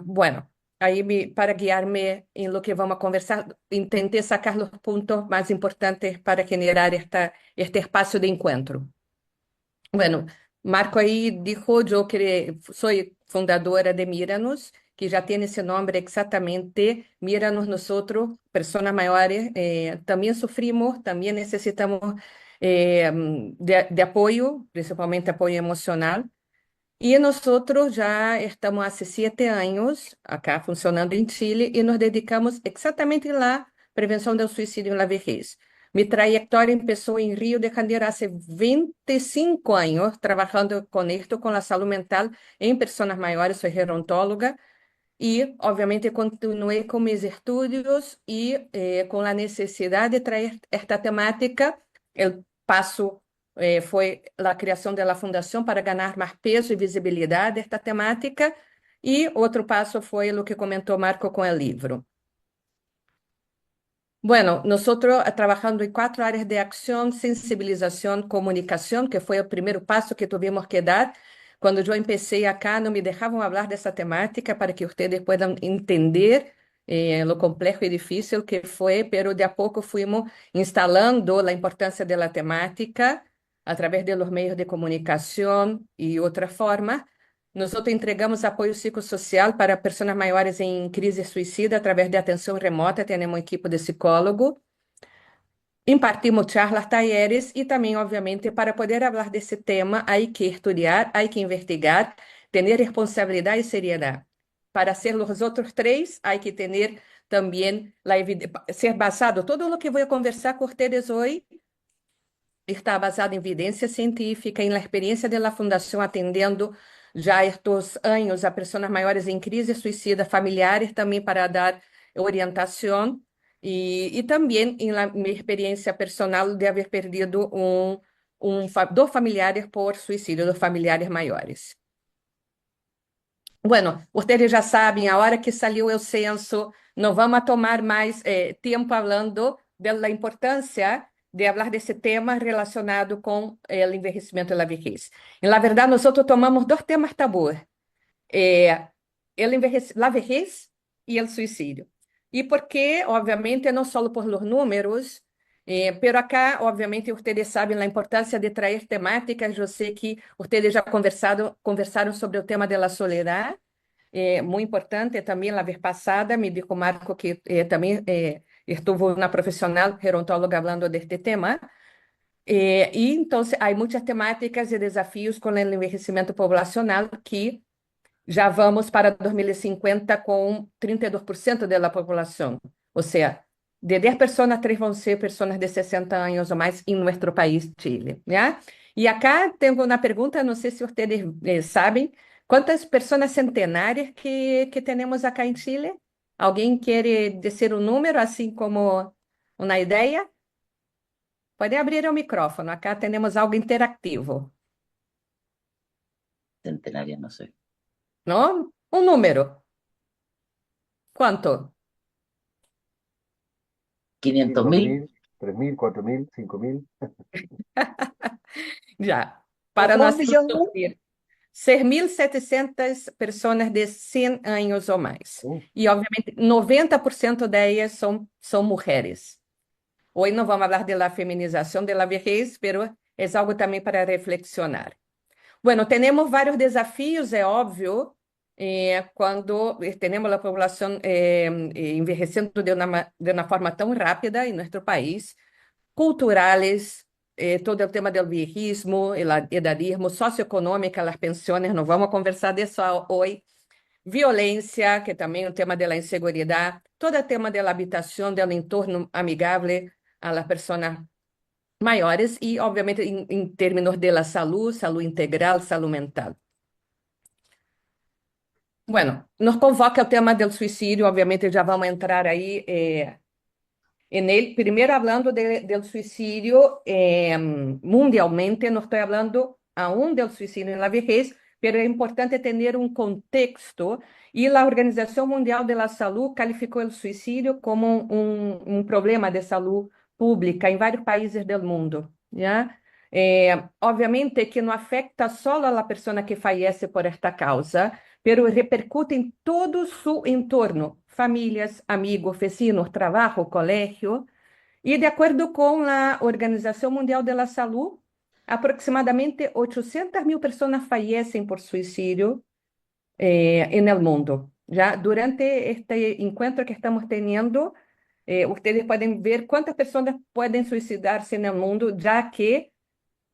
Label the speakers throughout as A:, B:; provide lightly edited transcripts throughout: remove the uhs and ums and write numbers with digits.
A: bueno, para guiarme en lo que vamos a conversar, intenté sacar los puntos más importantes para generar este espacio de encuentro. Bueno, Marco ahí dijo, soy fundadora de Míranos, que ya tiene ese nombre exactamente. Míranos nosotros, personas mayores, también sufrimos, también necesitamos de apoyo, principalmente apoyo emocional. Y nosotros ya estamos hace 7 años acá funcionando en Chile y nos dedicamos exactamente a la prevención del suicidio en la vejez. Mi trayectoria empezó en Río de Janeiro hace 25 años trabajando con esto, con la salud mental en personas mayores. Soy gerontóloga y obviamente continué con mis estudios y con la necesidad de traer esta temática. El paso fue la creación de la fundación para ganar más peso y visibilidad de esta temática. Y otro paso fue lo que comentó Marco con el libro. Bueno, nosotros trabajando en 4 áreas de acción: sensibilización, comunicación, que fue el primer paso que tuvimos que dar. Cuando yo empecé acá, no me dejaban hablar de esa temática para que ustedes puedan entender lo complejo y difícil que fue, pero de a poco fuimos instalando la importancia de la temática a través de los medios de comunicación y otras formas. Nosotros entregamos apoio psicossocial para pessoas maiores em crise suicida através de atenção remota. Temos um equipe de psicólogo. Impartimos charlas, talleres e também, obviamente, para poder falar desse tema, há que estudar, há que investigar, ter responsabilidade e seriedade. Para ser os outros três, há que ter também ser basado. Todo o que vou conversar com vocês hoje está basado em evidência científica, em la experiência da fundação atendendo já estes anos a pessoas maiores em crise suicida, familiares também para dar orientação e também em la minha experiência personal de haver perdido dois familiares por suicídio, dos familiares maiores. Bueno, ustedes já sabem, a hora que saiu o censo, não vamos tomar mais tempo falando da importância de falar desse tema relacionado com o envelhecimento e a vejez. E, na verdade, nós tomamos dois temas tabus, a vejez e o suicídio. E porque, obviamente, não só por los números, pero acá, obviamente, ustedes sabem a importância de trazer temáticas. Eu sei que ustedes já conversaram sobre o tema da soledad. Muito importante também, a vez passada, me dijo Marco que também estuvo na profissional gerontóloga falando deste tema. E então, há muitas temáticas e desafios com o envelhecimento populacional que já vamos para 2050 com 32% da população. Ou seja, de 10 pessoas, 3 vão ser pessoas de 60 anos ou mais em nosso país, Chile. ¿Ya? E acá tenho uma pergunta, não sei se vocês sabem, quantas pessoas centenárias que temos acá em Chile? Alguém quer dizer um número, assim como uma ideia? Pode abrir o micrófono, acá temos algo interativo.
B: Centenaria, no sé.
A: Não? Um número. Quanto?
B: 500.000.
C: 3.000, 4.000, 5.000.
A: Já. Para
D: ¿Como
A: nós
D: 1 millón?
A: traduzir, 6.700 pessoas de 100 anos ou mais. E, obviamente, 90% delas são mulheres. Hoje não vamos falar da feminização da vejez, mas é algo também para reflexionar. Bueno, temos vários desafios, é óbvio, quando temos a população envelhecendo de uma forma tão rápida em nosso país, culturais, todo o tema do viejismo, el edadismo, socioeconômica, as pensões, não vamos conversar disso hoje. Violência, que também é um tema da insegurança, todo o tema da habitação, do entorno amigável às pessoas maiores e, obviamente, em termos de saúde integral, saúde mental. Bueno, nos convoca o tema do suicídio, obviamente já vamos entrar aí nele. Primeiro, falando do suicídio mundialmente, não estou falando aún do suicídio na vejez, mas é importante ter um contexto, e a Organização Mundial da Saúde calificou o suicídio como um problema de saúde pública em vários países do mundo. ¿Ya? Obviamente que não afeta só a pessoa que falece por esta causa, pero repercute em todo su entorno, famílias, amigos, vecinos, trabajo, colegio. E de acordo com a Organização Mundial de la Salud, aproximadamente 800.000 pessoas fallecem por suicídio en el mundo. Ya durante este encuentro que estamos teniendo, ustedes pueden ver cuántas personas pueden suicidarse en el mundo, ya que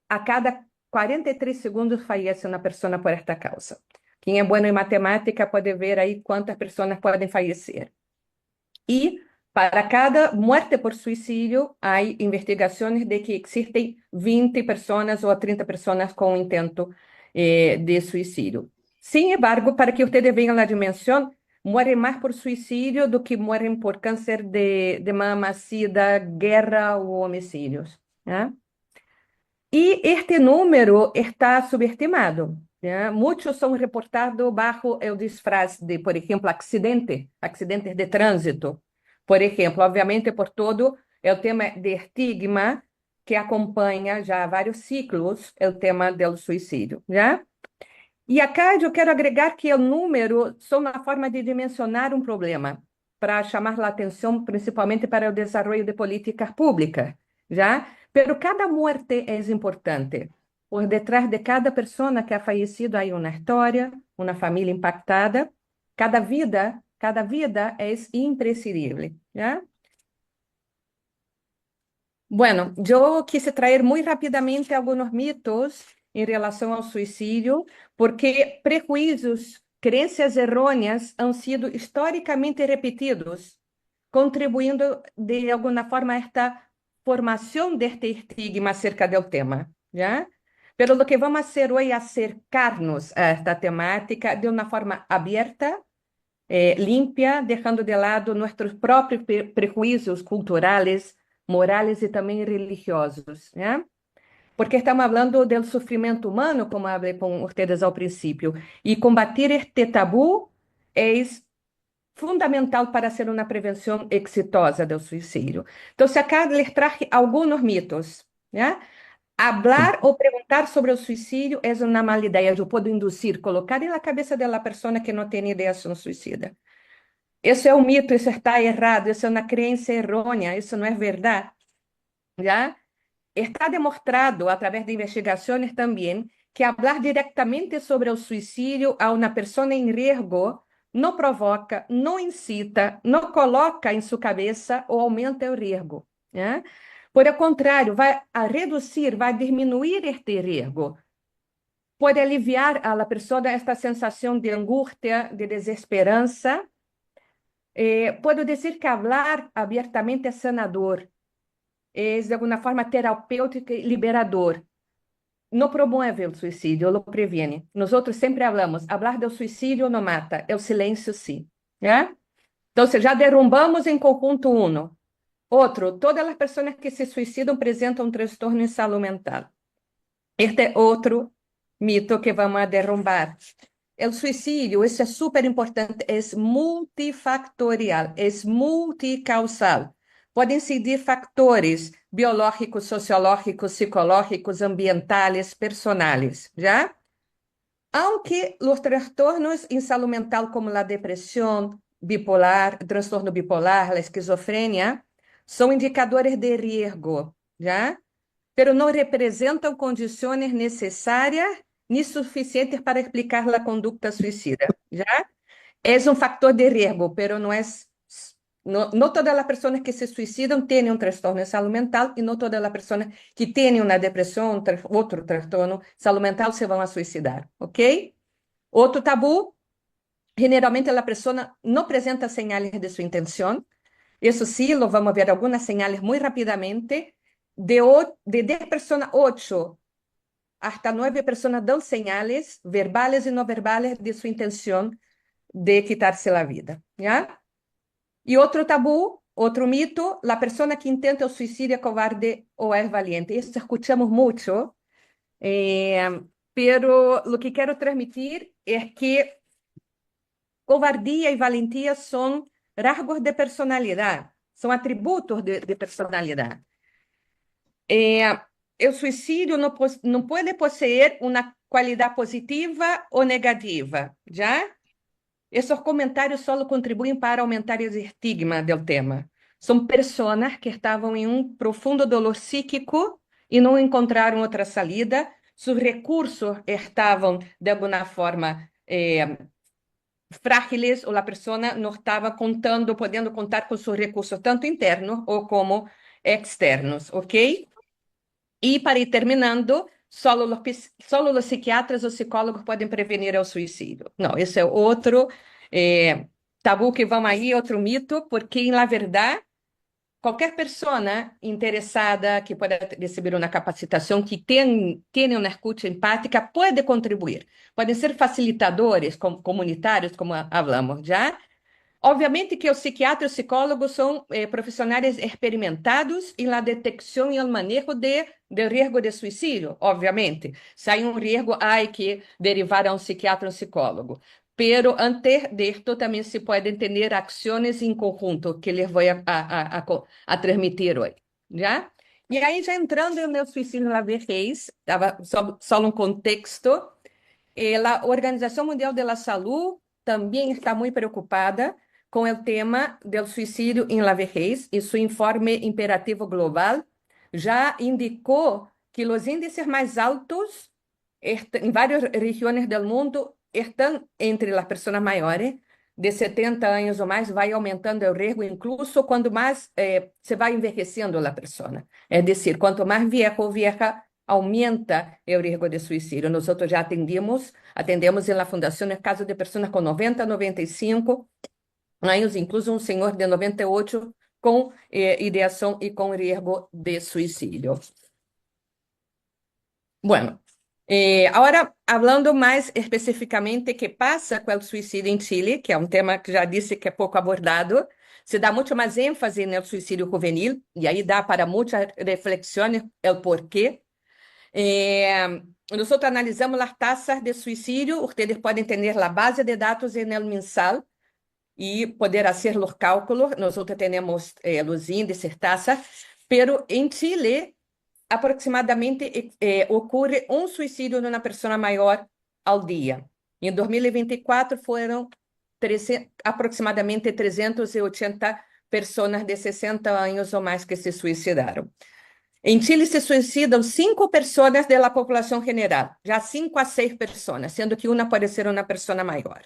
A: a cada 43 segundos fallece una persona por esta causa. Quem é bueno em matemática pode ver aí quantas pessoas podem fallecer. E para cada muerte por suicídio, há investigações de que existem 20 pessoas ou 30 pessoas com intento de suicídio. Sin embargo, para que ustedes vean la dimensión, mueren más por suicidio do que mueren por cáncer de mama, sida, guerra o homicidios. ¿Ya? Y este número está subestimado. ¿Ya? Muchos son reportados bajo el disfraz de, por ejemplo, accidentes de tránsito. Por ejemplo, obviamente por todo el tema de estigma que acompanha já vários ciclos o tema do suicídio. ¿Ya? E acá eu quero agregar que o número são uma forma de dimensionar um problema, para chamar a atenção principalmente para o desenvolvimento de políticas públicas, já? Pero cada muerte é importante. Por detrás de cada pessoa que ha fallecido há uma história, uma família impactada. Cada vida é imprescindível, já? Bueno, yo quise traer muy rápidamente algunos mitos en relación al suicidio, porque prejuicios, creencias erróneas han sido históricamente repetidos, contribuyendo de alguna forma a esta formación de este estigma acerca del tema, ¿ya? Pero lo que vamos a hacer hoy es acercarnos a esta temática de una forma abierta, limpia, dejando de lado nuestros propios prejuicios culturales, morales e também religiosos, né? Porque estamos falando do sofrimento humano, como falei com vocês ao princípio, e combater este tabu é fundamental para ser uma prevenção exitosa do suicídio. Então, se acá les traje alguns mitos, né? Hablar ou perguntar sobre o suicídio é uma má ideia. Eu posso induzir, colocar na cabeça da pessoa que não tem ideia sobre suicida. Isso é um mito, isso está errado, isso é uma crença errônea, isso não é verdade. ¿Ya? Está demostrado a través de investigaciones también que hablar directamente sobre el suicidio a una persona en riesgo no provoca, no incita, no coloca en su cabeza o aumenta el riesgo. ¿Ya? Por el contrario, va a reducir, va a disminuir este riesgo. Puede aliviar a la persona esta sensación de angustia, de desesperanza. Puedo decir que hablar abiertamente es sanador. É, de alguma forma, terapêutico e liberador. Não promove o suicídio, lo previene. Nós outros sempre falamos, falar do suicídio não mata, é o silêncio sim. Né? Então, já derrumbamos em conjunto um. Outro, todas as pessoas que se suicidam apresentam um transtorno em saúde mental. Este é outro mito que vamos a derrumbar. O suicídio, isso é super importante, é multifactorial, é multicausal. Podem incidir fatores biológicos, sociológicos, psicológicos, ambientales, personales, ¿ya? Aunque los trastornos en salud mental como la depresión bipolar, trastorno bipolar, la esquizofrenia, son indicadores de riesgo, ¿ya? Pero no representan condiciones necesarias ni suficientes para explicar la conducta suicida, ¿ya? Es un factor de riesgo, pero no es... No todas as pessoas que se suicidam têm um transtorno de saúde mental e não todas as pessoas que têm uma depressão, outro transtorno de saúde mental se vão a suicidar, ok? Outro tabu, generalmente a pessoa não apresenta señales de sua intenção. Isso sim, lo vamos ver algumas señales muito rapidamente. De 10 pessoas, 8 hasta 9 pessoas dão señales verbales e não verbales de sua intenção de quitar-se a vida, ¿ya? E outro tabu, outro mito, a pessoa que intenta o suicídio é covarde ou é valiente. Isso escutamos muito, pero o que quero transmitir é que covardia e valentia são rasgos de personalidade, são atributos de personalidade. O suicídio não pode possuir uma qualidade positiva ou negativa, já? Esses comentários só contribuem para aumentar o estigma do tema. São pessoas que estavam em um profundo dolor psíquico e não encontraram outra saída. Seus recursos estavam, de alguma forma, frágiles, ou a pessoa não estava podendo contar com seus recursos, tanto internos ou como externos, ok? E para ir terminando, solo os psiquiatras ou psicólogos podem prevenir o suicídio. Não, esse é outro tabu que vamos aí, outro mito, porque, na verdade, qualquer pessoa interessada que pueda receber uma capacitação, que tenha uma escuta empática, pode contribuir. Podem ser facilitadores comunitários, como falamos já. Obviamente que os psiquiatras e psicólogos são profissionais experimentados na detecção e no manejo de risco de suicídio, obviamente. Se há um risco, há que derivar a um psiquiatra ou psicólogo. Pero antes de esto também se podem ter ações em conjunto que les vou a transmitir hoje, já? E aí, já entrando no suicídio na vejez, só um contexto, a Organização Mundial da Saúde também está muito preocupada com o tema do suicídio em la vejez e seu informe imperativo global já indicou que os índices mais altos em várias regiões do mundo estão entre as pessoas maiores de 70 anos ou mais, vai aumentando o risco, incluso quando mais se vai envelhecendo a pessoa. É decir, quanto mais viejo ou vieja, aumenta o risco de suicídio. Nós já atendemos na fundação no caso de pessoas com 90, 95 anos, incluso um senhor de 98 com ideação e com risco de suicídio. Bueno, agora, falando mais especificamente o que passa com o suicídio em Chile, que é um tema que já disse que é pouco abordado, se dá muito mais ênfase no suicídio juvenil, e aí dá para muitas reflexões o porquê. Nós analisamos as taxas de suicídio, vocês podem ter a base de dados no mensal e poder fazer os cálculos. Nós temos os índices, taxas, pero em Chile aproximadamente ocorre um suicídio numa pessoa maior ao dia. Em 2024 foram aproximadamente 380 pessoas de 60 anos ou mais que se suicidaram. Em Chile se suicidam 5 pessoas da população general, já 5 a 6 pessoas, sendo que uma pode ser uma pessoa maior.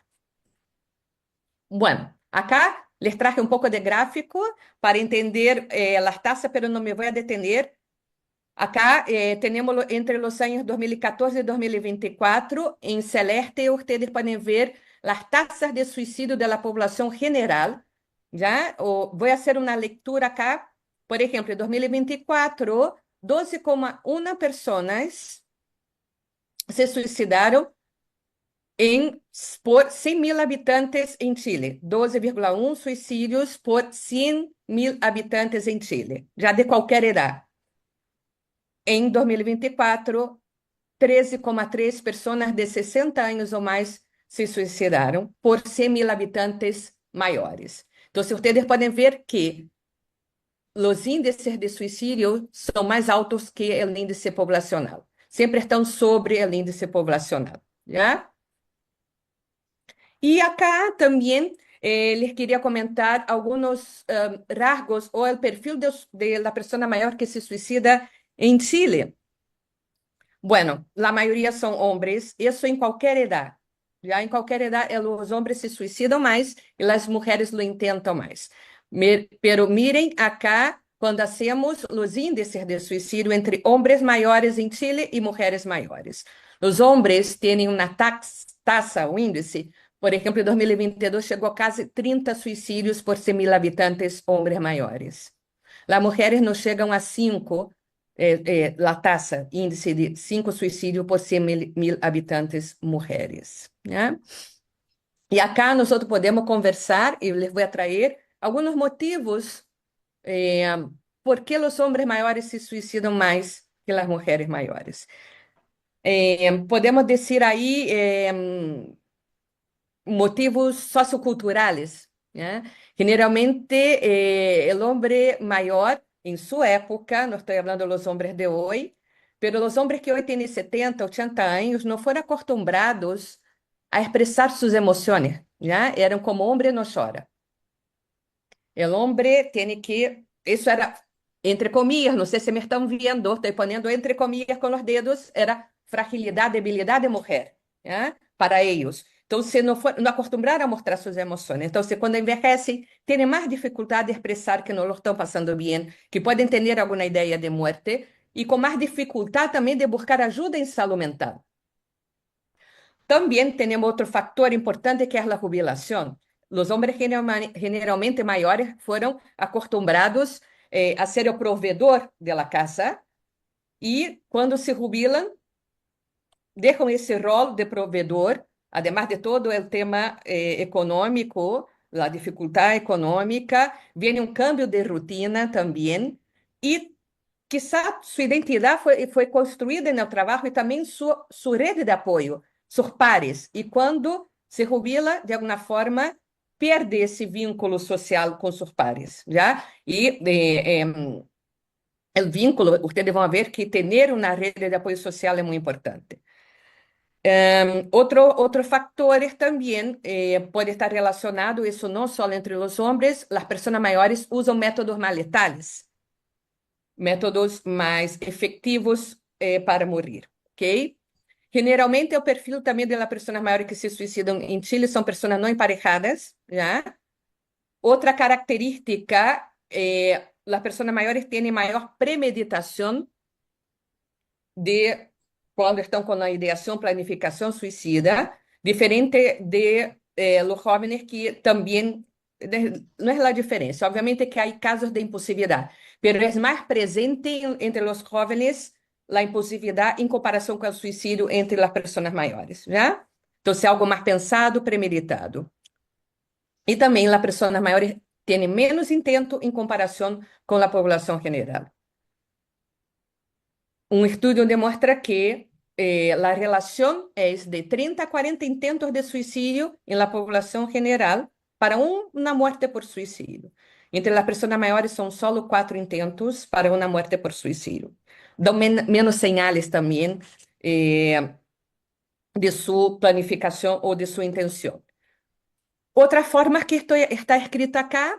A: Bueno, acá les traje um pouco de gráfico para entender as taxas, pero não me vou a detener. Acá temos entre os anos 2014 e 2024, em celeste, vocês podem ver as taxas de suicídio da população general. Já vou fazer uma leitura acá. Por exemplo, em 2024, 12,1 pessoas se suicidaram por 100.000 habitantes em Chile. 12,1 suicídios por 100.000 habitantes em Chile, já de qualquer idade. Em 2024, 13,3 pessoas de 60 anos ou mais se suicidaram por 100.000 habitantes maiores. Então, vocês podem ver que os índices de suicídio são mais altos que o índice populacional. Sempre estão sobre o índice populacional. Já? E acá também les queria comentar alguns rasgos ou o perfil da pessoa maior que se suicida em Chile. Bueno, a maioria são homens, isso em qualquer idade. Já em qualquer idade, os homens se suicidam mais e as mulheres lo intentam mais. Pero miren acá, quando hacemos os índices de suicídio entre homens maiores em Chile e mulheres maiores. Os homens têm uma taxa, um índice, por exemplo, em 2022 chegou a quase 30 suicídios por 100.000 habitantes homens maiores. As mulheres não chegam a 5, a taxa, índice de 5 suicídios por 100.000 habitantes mulheres. Né? E acá nós podemos conversar e les vou trazer alguns motivos por que os homens maiores se suicidam mais que as mulheres maiores. Podemos dizer aí motivos socioculturais, né? Generalmente, o homem maior, em sua época, não estou falando dos homens de hoje, mas os homens que hoje têm 70, 80 anos, não foram acostumbrados a expressar suas emoções. ¿ya? Eran como hombre no chora. El hombre tiene que, eso era, entre comillas, no sé si me están viendo, estoy poniendo entre comillas con los dedos, era fragilidad, debilidad de mujer, ¿ya? Para ellos. Entonces, no acostumbraram a mostrar sus emociones. Entonces, cuando envejecen, tienen más dificultad de expresar que no lo están pasando bien, que pueden tener alguna idea de muerte y con más dificultad también de buscar ayuda en salud mental. También tenemos otro factor importante que es la jubilación. Los hombres generalmente mayores fueron acostumbrados a ser el proveedor de la casa y cuando se jubilan dejan ese rol de proveedor, además de todo el tema económico, la dificultad económica, viene un cambio de rutina también y quizá su identidad fue construida en el trabajo y también su red de apoyo, sus pares. Y cuando se jubila, de alguna forma, pierde ese vínculo social con sus pares, ¿ya? Y el vínculo, ustedes van a ver que tener una red de apoyo social es muy importante. Otros factores también puede estar relacionado, eso no solo entre los hombres, las personas mayores usan métodos más letales, métodos mais efetivos para morir, ok? Generalmente, o perfil também das pessoas maiores que se suicidam em Chile são pessoas não emparejadas, já? Outra característica, as pessoas maiores têm maior premeditação de quando estão com a ideação, planificação suicida, diferente de los jóvenes que também não é a diferença. Obviamente que há casos de impulsividade, pero é mais presente entre os jóvenes a impulsividade em comparação com o suicídio entre as pessoas maiores, já? Então, é algo mais pensado, premeditado. E também as pessoas maiores têm menos intento em comparação com a população geral. Um estudo demonstra que a relação é de 30 a 40 intentos de suicídio em la população geral para uma morte por suicídio. Entre as pessoas maiores são só 4 intentos para uma morte por suicídio. Dão menos sinais também de sua planificação ou de sua intenção. Outra forma que está escrita acá,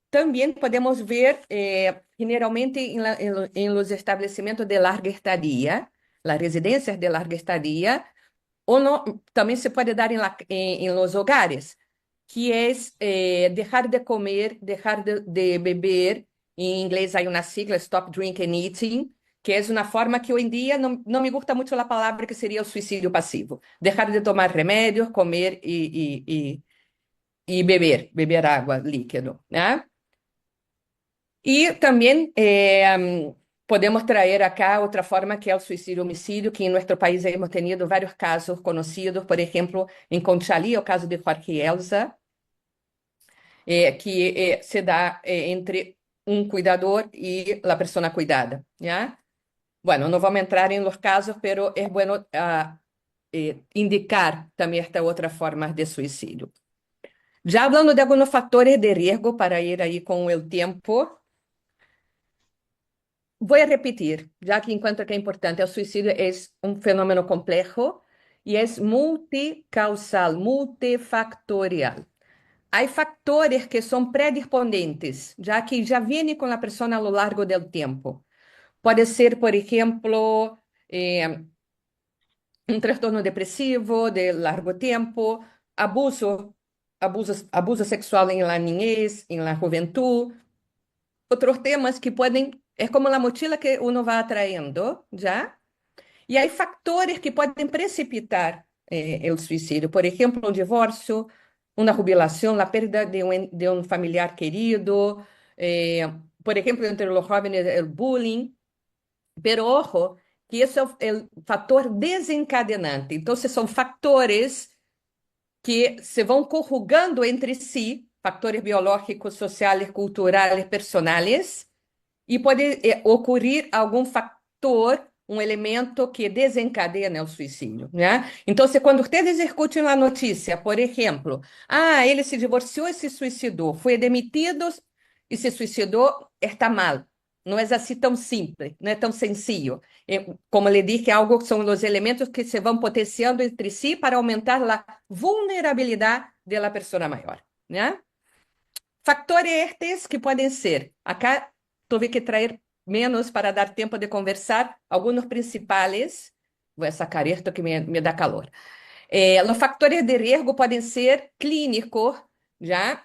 A: também podemos ver generalmente em los estabelecimentos de larga estadia, las residências de larga estadia, ou também se pode dar em los hogares, que é deixar de comer, deixar de beber. Em inglês há uma sigla, Stop Drinking and Eating, que é uma forma que hoje em dia não me gusta muito a palavra que seria o suicídio passivo. Deixar de tomar remédios, comer e beber água líquido, né? E também podemos trazer acá outra forma que é o suicídio-homicídio, que em nosso país hemos tenido vários casos conhecidos, por exemplo, em Conchalí, o caso de Jorge Elza, que se dá entre um cuidador e a pessoa cuidada, ¿ya? Bueno, não vamos entrar em los casos, pero é bueno indicar também esta outra forma de suicídio. Já hablando de alguns fatores de risco para ir aí com o tempo, vou repetir, já que encontro que é importante, o suicídio é um fenômeno complexo e é multicausal, multifactorial. Há fatores que são predisponentes, já que já vêm com a pessoa ao longo do tempo. Pode ser, por exemplo, um transtorno depressivo de largo tempo, abuso sexual em la niñez, em la juventude, outros temas que podem, é como a mochila que uno vai atraindo, já? E há fatores que podem precipitar o suicídio, por exemplo, um divórcio, uma jubilação, a perda de um familiar querido, por exemplo, entre os jovens, o bullying. Pero ojo, que esse é o fator desencadenante. Então, são fatores que se vão conjugando entre si, fatores biológicos, sociais, culturais, personais, e pode ocorrer algum fator, um elemento que desencadeia o suicídio, né? Então, quando vocês escutam a notícia, por exemplo, ele se divorciou e se suicidou, foi demitido e se suicidou, está mal. Não é assim tão simples, não é tão sencillo. Como lhe disse, algo são os elementos que se vão potenciando entre si para aumentar a vulnerabilidade de la persona maior, né? Factores estes que podem ser, acá tuve que trazer menos para dar tempo de conversar, alguns principais, vou sacar esto que me dá calor. Os factores de riesgo podem ser clínicos, já,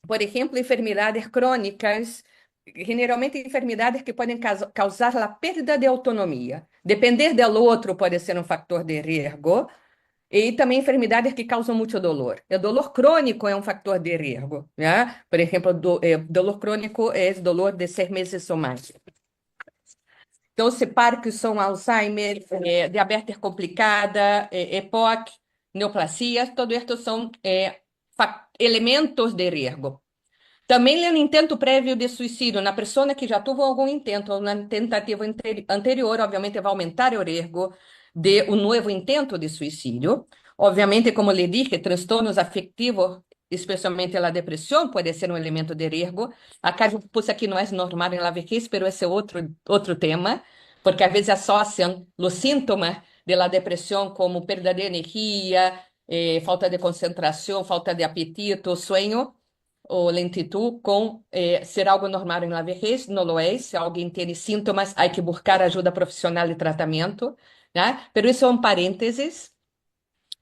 A: por exemplo, enfermidades crônicas, generalmente enfermidades que podem causar a perda de autonomia. Depender do outro pode ser um fator de risco. E também enfermidades que causam muito dolor. O dolor crônico é um fator de risco, né? Por exemplo, dolor crônico é dolor de 6 meses ou mais. Então, se Parkinson, Alzheimer, diabetes complicada, EPOC, neoplasias, todo isto são elementos de risco. Também o intento prévio de suicídio na pessoa que já teve algum intento ou na tentativa anterior, obviamente, vai aumentar o risco de um novo intento de suicídio. Obviamente, como lhe dije, transtornos afetivos, especialmente a depressão, pode ser um elemento de risco. Acá eu pus aqui não é normal em la vejez, mas esse é outro tema, porque às vezes associam os sintomas da depressão como perda de energia, falta de concentração, falta de apetite, sonho ou lentitud com ser algo normal em la vejez, não lo é. Se alguém tem sintomas, há que buscar ajuda profissional de tratamento, né? Pero isso é um parênteses.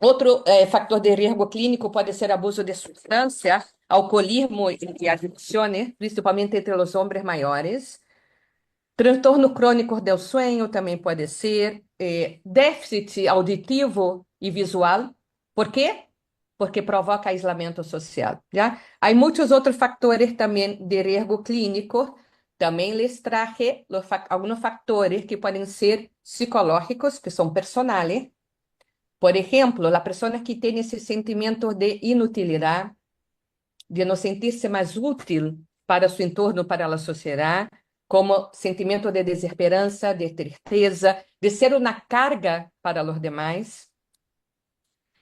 A: Outro fator de risco clínico pode ser abuso de substância, alcoolismo e adicções, principalmente entre os homens maiores. Transtorno crônico do sonho também pode ser. Déficit auditivo e visual. Por quê? Porque provoca isolamento social. Já? Há muitos outros fatores também de risco clínico. Também les traje alguns fatores que podem ser psicológicos, que são personais. Por exemplo, a pessoa que tem esse sentimento de inutilidade, de não sentir-se mais útil para seu entorno, para a sociedade, como sentimento de desesperança, de tristeza, de ser uma carga para os demais.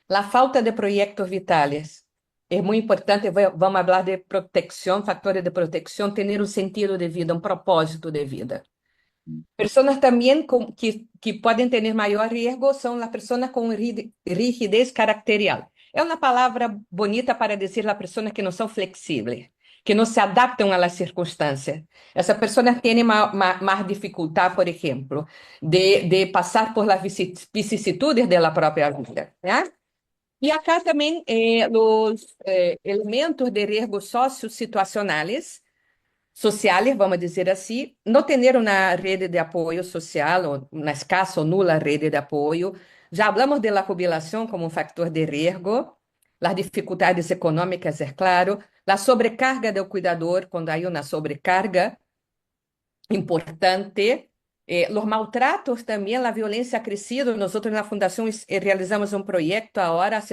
A: A falta de projetos vitales. É muito importante, vamos falar de proteção, fatores de proteção, ter um sentido de vida, um propósito de vida. Pessoas também que podem ter maior risco são as pessoas com rigidez caracterial. É uma palavra bonita para dizer as pessoas que não são flexíveis, que não se adaptam às circunstâncias. Essas pessoas têm mais dificuldade, por exemplo, de passar por las vicissitudes da própria vida, né? E acá também os elementos de risco sociossituacionais, sociais, vamos dizer assim, não ter uma rede de apoio social, ou uma escassa ou nula rede de apoio. Já falamos da jubilação como um fator de risco, as dificuldades econômicas, é claro, a sobrecarga do cuidador, quando há uma sobrecarga importante. Os maltratos também, a violência ha crescido. Nós na Fundação realizamos um projeto agora,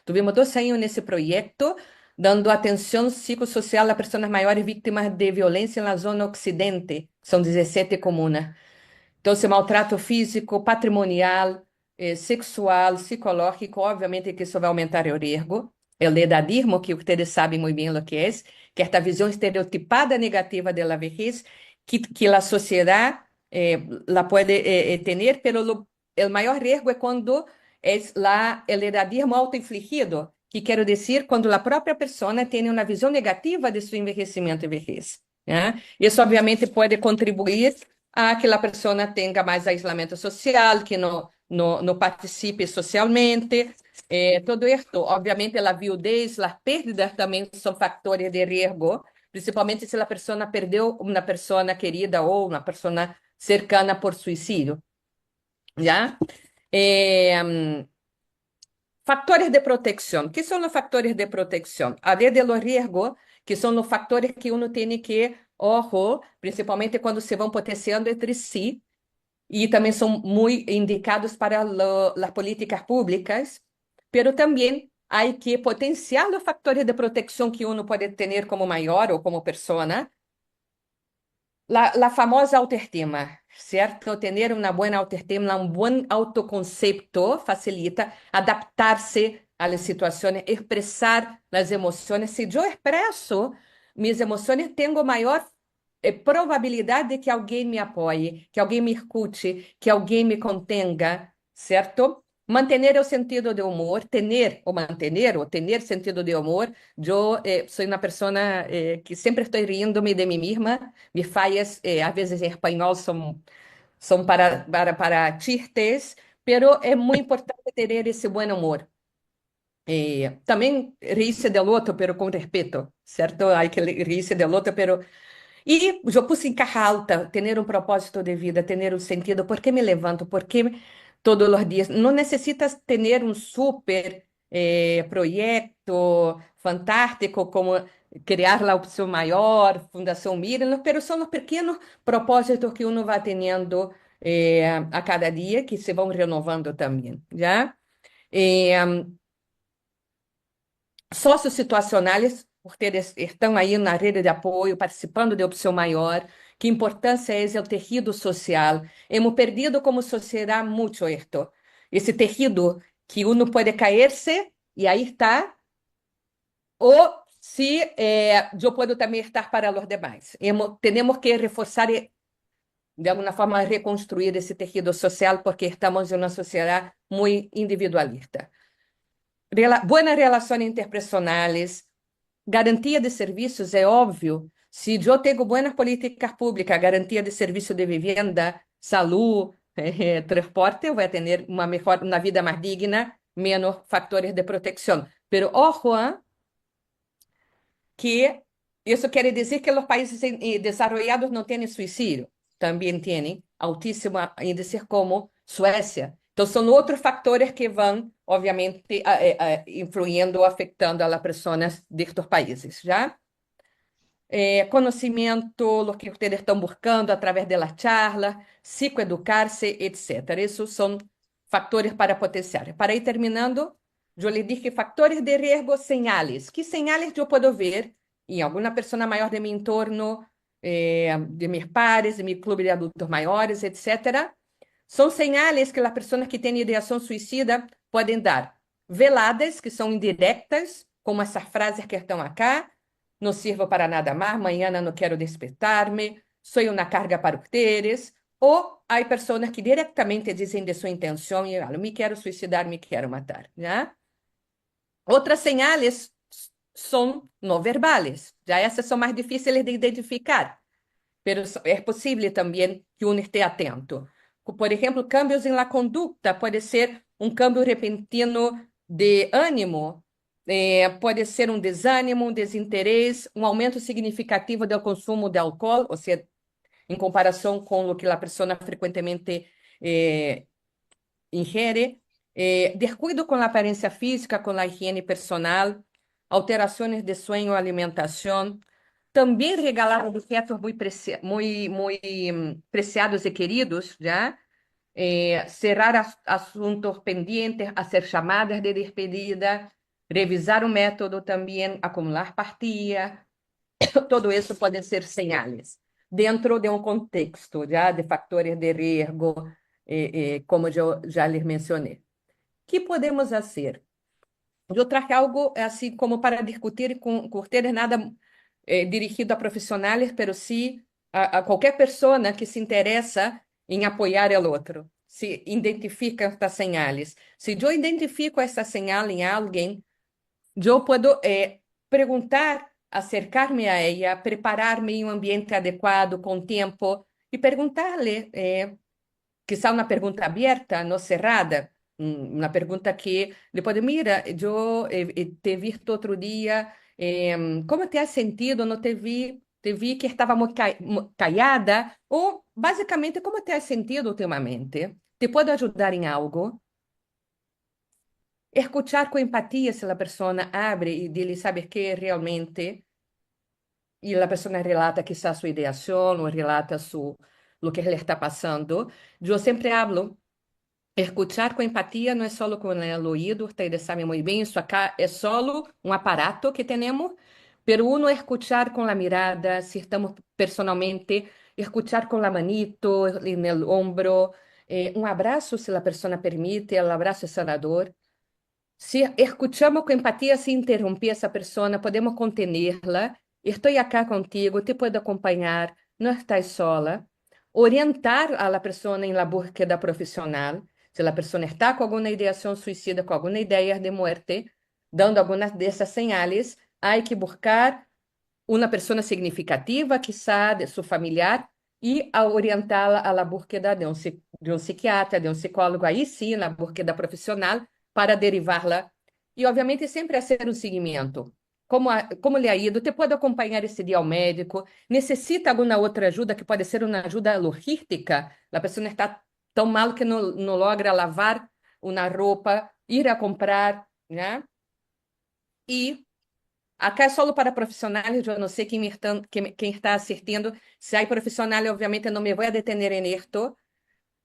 A: tivemos 2 anos nesse projeto, dando atenção psicossocial a pessoas maiores vítimas de violência na zona ocidente, são 17 comunas. Então, esse maltrato físico, patrimonial, sexual, psicológico, obviamente que isso vai aumentar o risco. O edadismo, que vocês sabem muito bem o que é esta visão estereotipada negativa da vejez, que a sociedade la puede tener, pero el mayor riesgo es cuando es el edadismo autoinfligido, que quiero decir, cuando la propia persona tiene una visión negativa de su envejecimiento y vejez. ¿Ya? Eso obviamente puede contribuir a que la persona tenga más aislamiento social, que no participe socialmente. Todo esto, obviamente, la viudez, las pérdidas también son factores de riesgo, principalmente se a pessoa perdeu uma pessoa querida ou uma pessoa cercana por suicídio. Já? Fatores de proteção. Que são os fatores de proteção? Além de los riesgos, que são os fatores que uno tem que, ojo, principalmente quando se vão potenciando entre si, e também são muito indicados para as políticas públicas, pero também há que potenciar os fatores de proteção que uno pode ter como maior ou como persona. La famosa autoestima, certo? Ter uma boa autoestima, um bom autoconceito facilita adaptar-se às situações, expressar as emoções. Se eu expresso minhas emoções, tenho maior probabilidade de que alguém me apoie, que alguém me escute, que alguém me contenga, certo? Mantener el sentido de humor, tener o mantener o tener sentido de humor. Yo soy una persona que siempre estoy riéndome de mí misma. Mis fallas, a veces en español, son para chistes, pero es muy importante tener ese buen humor. Também rir-se del outro, pero com respeito, certo? Hay que rir-se del outro, pero... E eu pus em caja alta, ter um propósito de vida, ter um sentido. ¿Por que me levanto? ¿Por que todos os dias? Não necessitas ter um super projeto fantástico como criar a opção maior, Fundação Miriam, pero são os pequenos propósitos que uno vai tendo a cada dia, que se vão renovando também, já? Sócios situacionais, estão aí na rede de apoio, participando de Opção Maior. Que importância é o tecido social? Hemos perdido como sociedade muito isto. Esse tecido que uno pode cair-se e aí está, ou se eu posso também estar para os demais. Temos que reforçar e, de alguma forma, reconstruir esse tecido social, porque estamos em uma sociedade muito individualista. Buenas relações interpersonais, garantia de serviços, é óbvio. Se eu tenho boas políticas públicas, garantia de serviço de vivienda, saúde, transporte, eu vou ter uma vida mais digna, menos fatores de proteção. Pero ojo, que isso quer dizer que os países desenvolvidos não têm suicídio. Também têm altíssimo índice como Suécia. Então, são outros fatores que vão, obviamente, influindo, afetando as pessoas destes países, já? Conhecimento, o que vocês estão buscando através das charlas, psicoeducar-se, etc. Esses são fatores para potenciar. Para ir terminando, eu lhe disse que fatores de risco, señales. Que señales eu posso ver em alguma pessoa maior de meu entorno, de meus pares, de meu clube de adultos maiores, etc. São señales que as pessoas que têm ideação suicida podem dar. Veladas, que são indiretas, como essas frases que estão acá. Não sirvo para nada mais, amanhã não quero despertar-me, sou uma carga para ustedes. Ou há pessoas que diretamente dizem de sua intenção e falam, me quero suicidar, me quero matar. Já? Outras señales são não verbais, já essas são mais difíceis de identificar, mas é possível também que uno esteja atento. Por exemplo, cambios em la conduta, pode ser um câmbio repentino de ânimo, pode ser um desânimo, um desinteresse, um aumento significativo do consumo de álcool, ou seja, em comparação com o que a pessoa frequentemente ingere, descuido com a aparência física, com a higiene personal, alterações de sonho ou alimentação, também regalar objetos muito preciados e queridos, já? Cerrar assuntos pendientes, hacer chamadas de despedida, revisar o método também, acumular partidas, todo isso podem ser señales, dentro de um contexto já de fatores de risco, como eu já lhes mencionei. O que podemos fazer? Eu trago algo assim como para discutir com ustedes, nada dirigido a profissionais, pero sim a qualquer pessoa que se interessa em apoiar o outro. Se identifica estas señales. Se eu identifico essa señal em alguém, eu posso perguntar, acercar-me a ela, preparar-me em um ambiente adequado, com tempo, e perguntar-lhe, quizá uma pergunta aberta, não cerrada, uma pergunta que lhe pode, mira, eu te visto outro dia, como te has sentido? Não te vi que estava muito callada, ou basicamente, como te has sentido ultimamente? Te pode ajudar em algo? Escuchar com empatia se a pessoa abre e diz, sabe que realmente, e a pessoa relata quizá sua ideação, ou relata o que ele está passando. Eu sempre hablo. Escuchar com empatia não é só com o ouído, ustedes sabem muito bem, isso acá é só um aparato que temos, pero uno escuchar com a mirada, se estamos personalmente, escuchar com a manito no ombro, um abraço, se a pessoa permite, o abraço é sanador. Se escuchamos com empatia, se interromper essa pessoa, podemos contenerla. Estou aqui contigo, te puedo acompanhar, não estás sola. Orientar a la pessoa em la búsqueda profissional. Se a pessoa está com alguma ideação suicida, com alguma ideia de morte, dando algumas dessas señales, há que buscar uma pessoa significativa, quizá de seu familiar, e a orientá-la à la búsqueda de um psiquiatra, de um psicólogo, aí sim, na búsqueda profissional, para derivá-la. E, obviamente, sempre hacer um seguimento. Como lhe ha ido? Te pode acompanhar esse dia ao médico? Necessita alguma outra ajuda, que pode ser uma ajuda logística? A pessoa está tão mal que não logra lavar uma roupa, ir a comprar, né? E acá é solo para profissionais, eu não sei quem está assistindo. Se há profissionais, obviamente não me vou a detener em esto,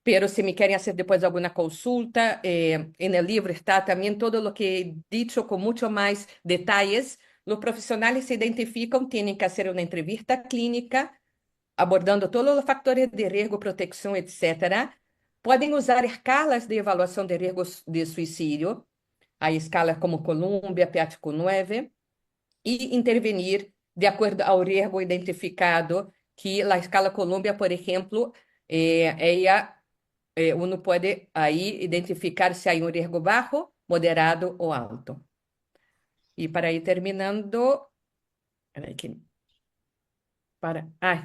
A: pero se me querem fazer depois alguma consulta, en el livro está também todo o que he dicho com muito mais detalhes. Os profissionais se identificam, têm que fazer uma entrevista clínica, abordando todos os fatores de risco, proteção, etc. Podem usar escalas de avaliação de risco de suicídio, a escala como Columbia, PATCO 9, e intervenir de acordo ao risco identificado, que a escala Columbia, por exemplo, uno pode aí identificar se há um risco baixo, moderado ou alto. E para ir terminando, peraí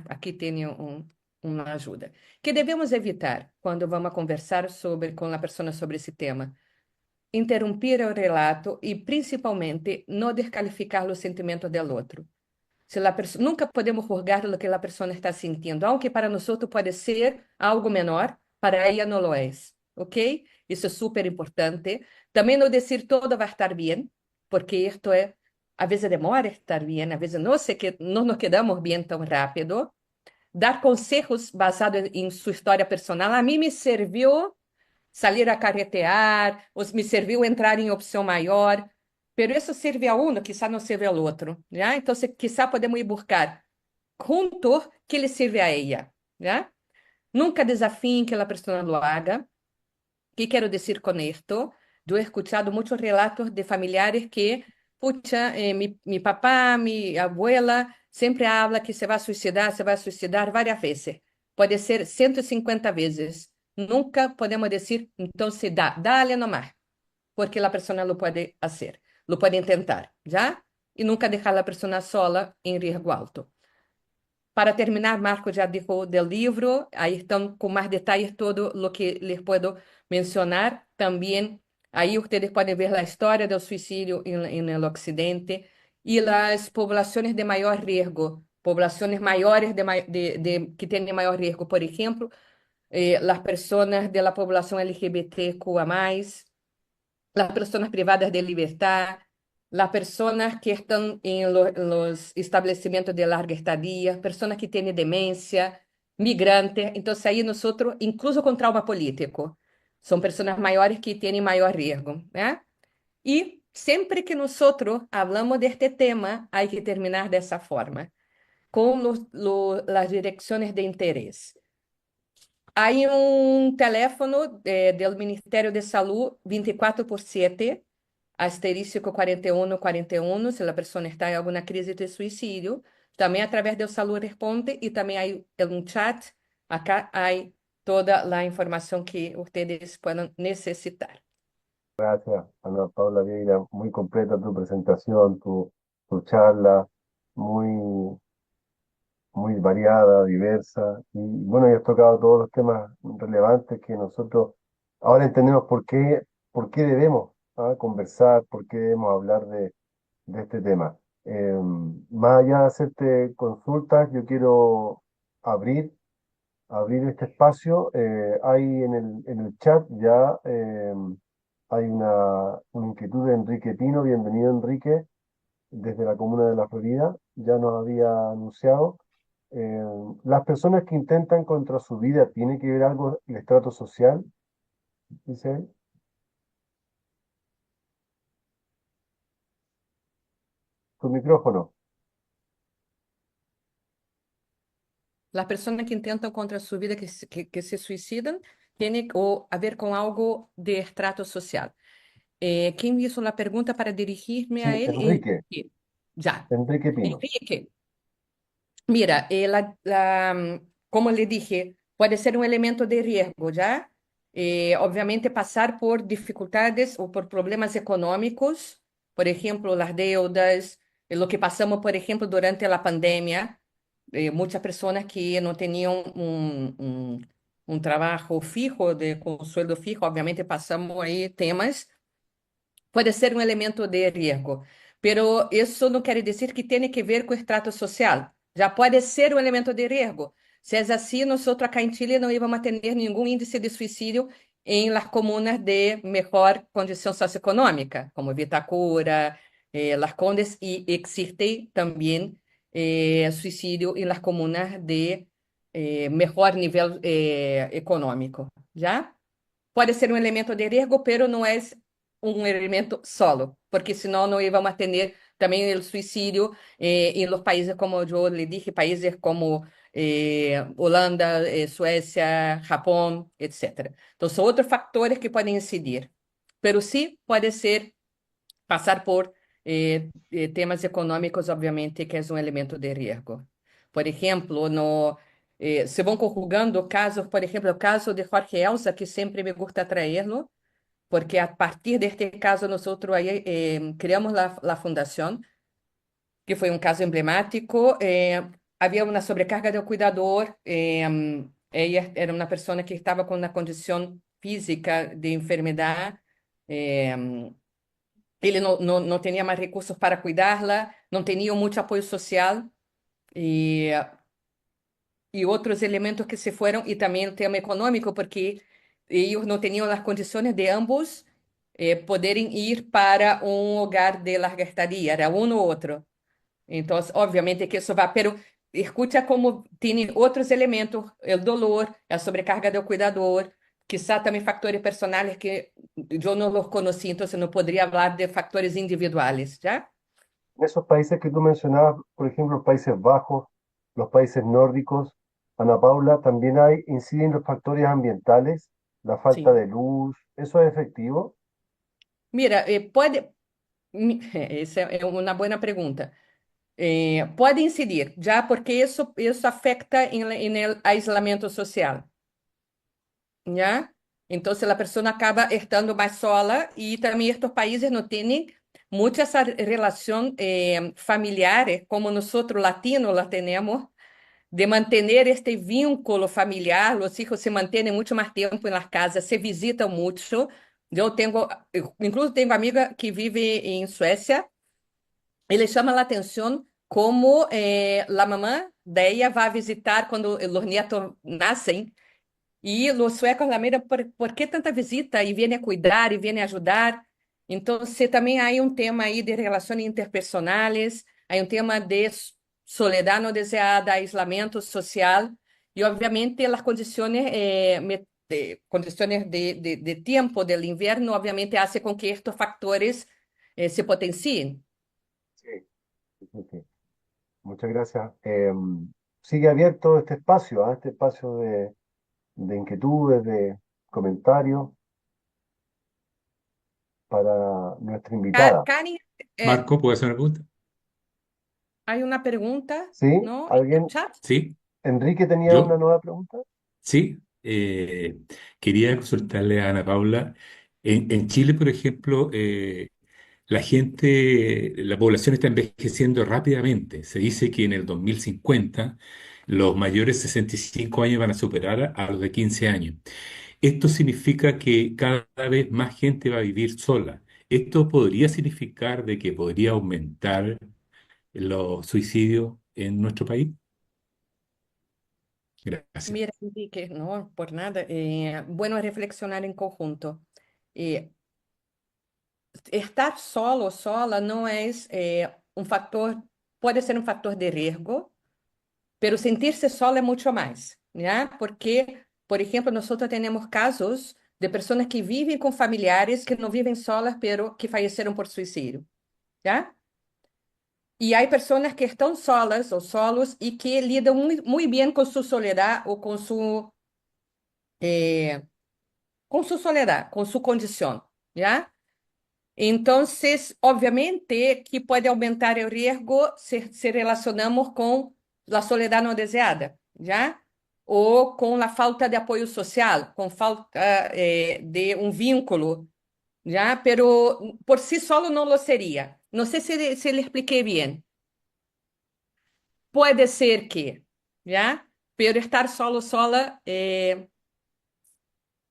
A: aqui tem uma ajuda. Que devemos evitar quando vamos conversar com a pessoa sobre esse tema? Interromper o relato e, principalmente, não descalificar os sentimentos do outro. Nunca podemos julgar o que a pessoa está sentindo, aunque para nós pode ser algo menor, para ela não lo é, ok? Isso é super importante. Também não dizer todo vai estar bem, porque isto a vezes demora a estar bem, a vezes não nos quedamos bem tão rápido. Dar conselhos basados em sua história personal, a mim me serviu sair a carretear, me serviu entrar em opção maior, pero isso serve a um, quizá não serve ao outro, né? Então, quizá podemos ir buscar juntos que lhe sirve a ela, né? Nunca desafiem que a pessoa lo haga. ¿Qué quiero decir con esto? Yo he escuchado muchos relatos de familiares que, pucha, mi papá, mi abuela siempre habla que se va a suicidar varias veces. Puede ser 150 veces. Nunca podemos decir, entonces dale nomás, porque la persona lo puede hacer, lo puede intentar, ¿ya? Y nunca dejar a la persona sola en riesgo alto. Para terminar, Marco já dijo del livro, aí estão com mais detalhes todo o que les puedo mencionar. Também, aí vocês podem ver a história do suicídio no Ocidente e as poblações de maior risco, poblações maiores que têm maior risco, por exemplo, as pessoas da população LGBTQIA+, las personas privadas de libertad, las personas que están en los establecimientos de larga estadía, personas que tienen demencia, migrantes. Entonces ahí nosotros, incluso con trauma político, son personas mayores que tienen mayor riesgo, ¿eh? Y siempre que nosotros hablamos de este tema, hay que terminar de esa forma, con las direcciones de interés. Hay un teléfono del Ministerio de Salud 24/7, asterístico 4141, se a pessoa está em alguma crise de suicídio. Também através do Salud Responde e também há um chat. Acá há toda a informação que vocês podem necessitar.
C: Gracias, Ana Paula Vieira. Muy completa tu presentación, tu charla, muy, muy variada, diversa. Y bueno, y has tocado todos los temas relevantes que nosotros ahora entendemos por qué debemos conversar, por qué debemos hablar de este tema. Más allá de hacerte consultas, yo quiero abrir, abrir este espacio. Hay en el chat ya hay una inquietud de Enrique Pino. Bienvenido, Enrique, desde la comuna de La Florida. Ya nos había anunciado. Eh, las personas que intentan contra su vida, ¿tiene que ver algo el estrato social? Dice él. Tu micrófono.
A: As pessoas que tentam contra a sua vida, que se suicidam, tem a ver com algo de extrato social. Quem hizo a pergunta para dirigir-me
C: Sí,
A: a ele?
C: Enrique,
A: Henrique. Já.
C: Enrique Pino.
A: Henrique, mira, como lhe dije, pode ser um elemento de riesgo, ¿ya? obviamente passar por dificuldades ou por problemas econômicos, por exemplo, as deudas, o que passamos, por exemplo, durante a pandemia, muitas pessoas que não tinham um trabalho fijo, com sueldo fijo, obviamente passamos aí temas. Pode ser um elemento de risco, pero isso não quer dizer que tenha que ver com o extrato social. Já pode ser um elemento de risco. Se é assim, nós acá em Chile não íamos ter nenhum índice de suicídio em las comunas de melhor condição socioeconômica, como Vitacura, Las Condes, e existe também suicídio em las comunas de melhor nível econômico. Já? Pode ser um elemento de riesgo, pero não é um elemento solo, porque senão não íamos ter também o suicídio em los países, como eu lhe dije, países como Holanda, Suécia, Japão, etc. Então, são outros fatores que podem incidir, pero sim pode ser passar por temas econômicos, obviamente, que é um elemento de risco. Por exemplo, se vão conjugando casos, por exemplo, o caso de Jorge Elsa, que sempre me gusta traerlo, porque a partir deste caso nós aí, criamos a fundação, que foi um caso emblemático. Havia uma sobrecarga do cuidador, ela era uma pessoa que estava com uma condição física de enfermidade, ele não tinha mais recursos para cuidá-la, não tinha muito apoio social e, e outros elementos que se foram, e também o tema econômico, porque eles não tinham as condições de ambos poderem ir para um hogar de larga estadia, era um ou outro. Então, obviamente que isso vai, pero escuta como tem outros elementos, o dolor, a sobrecarga do cuidador, quizá também fatores personais que eu não os conheci, então não poderia falar de fatores individuais, já?
C: En esos países que tú mencionabas, por ejemplo, los Países Bajos, los países nórdicos, Ana Paula, también inciden los factores ambientales, la falta
A: Sim.
C: de luz, ¿eso es efectivo?
A: Mira, essa é uma boa pergunta. Pode incidir, já porque isso afeta em el aislamiento social. ¿Ya? Entonces la persona acaba estando más sola y también estos países no tienen mucha esa relación familiar como nosotros latinos la tenemos, de mantener este vínculo familiar. Los hijos se mantienen mucho más tiempo en las casas, se visitan mucho. Incluso tengo amiga que vive en Suecia e le chama a atenção como a mamã de ella va a visitar quando os netos nascem. E os suecos la miran, ¿por qué tanta visita? E viene a cuidar, e viene a ajudar. Então, também há um tema aí de relações interpersonais, há um tema de soledad não desejada, aislamiento social, e obviamente as condições, condições de tempo do inverno, obviamente, hace com que estes factores se potenciem.
C: Sí, sí, sí. Muchas gracias. Sigue abierto este espacio, este espacio de inquietudes, de comentarios para nuestra invitada.
A: Karen,
D: Marco, ¿puedo hacer una pregunta?
A: há uma pergunta,
C: ¿Sí?
A: não?
C: ¿Alguien?
A: Chat?
D: Sí,
C: ¿Enrique tenía una
D: yo,
C: nueva pregunta?
D: sí. Quería consultarle a Ana Paula. En Chile, por ejemplo, la población está envejeciendo rápidamente. Se dice que en el 2050 los mayores de 65 años van a superar a los de 15 años. Esto significa que cada vez más gente va a vivir sola. ¿Esto podría significar de que podría aumentar los suicidios en nuestro país? Gracias.
A: Mira, Enrique, no, por nada. Bueno reflexionar en conjunto. Eh, Estar solo o sola não é um fator, pode ser um fator de risco, pero sentir-se sola é muito mais, né? Porque, por exemplo, nós temos casos de pessoas que vivem com familiares que não vivem solas, pero que faleceram por suicídio, já? E há pessoas que estão solas ou solos e que lidam muito bem com sua soledad ou com sua soledad, com sua condição, ¿ya? Entonces, obviamente que pode aumentar o risco se relacionamos com a soledad não desejada, ¿ya? ou com a falta de apoio social, com falta de um vínculo, ¿ya? Pero por sí solo no lo sería. No sé si le expliqué bien. Puede ser que, ¿ya? Pero estar solo, sola,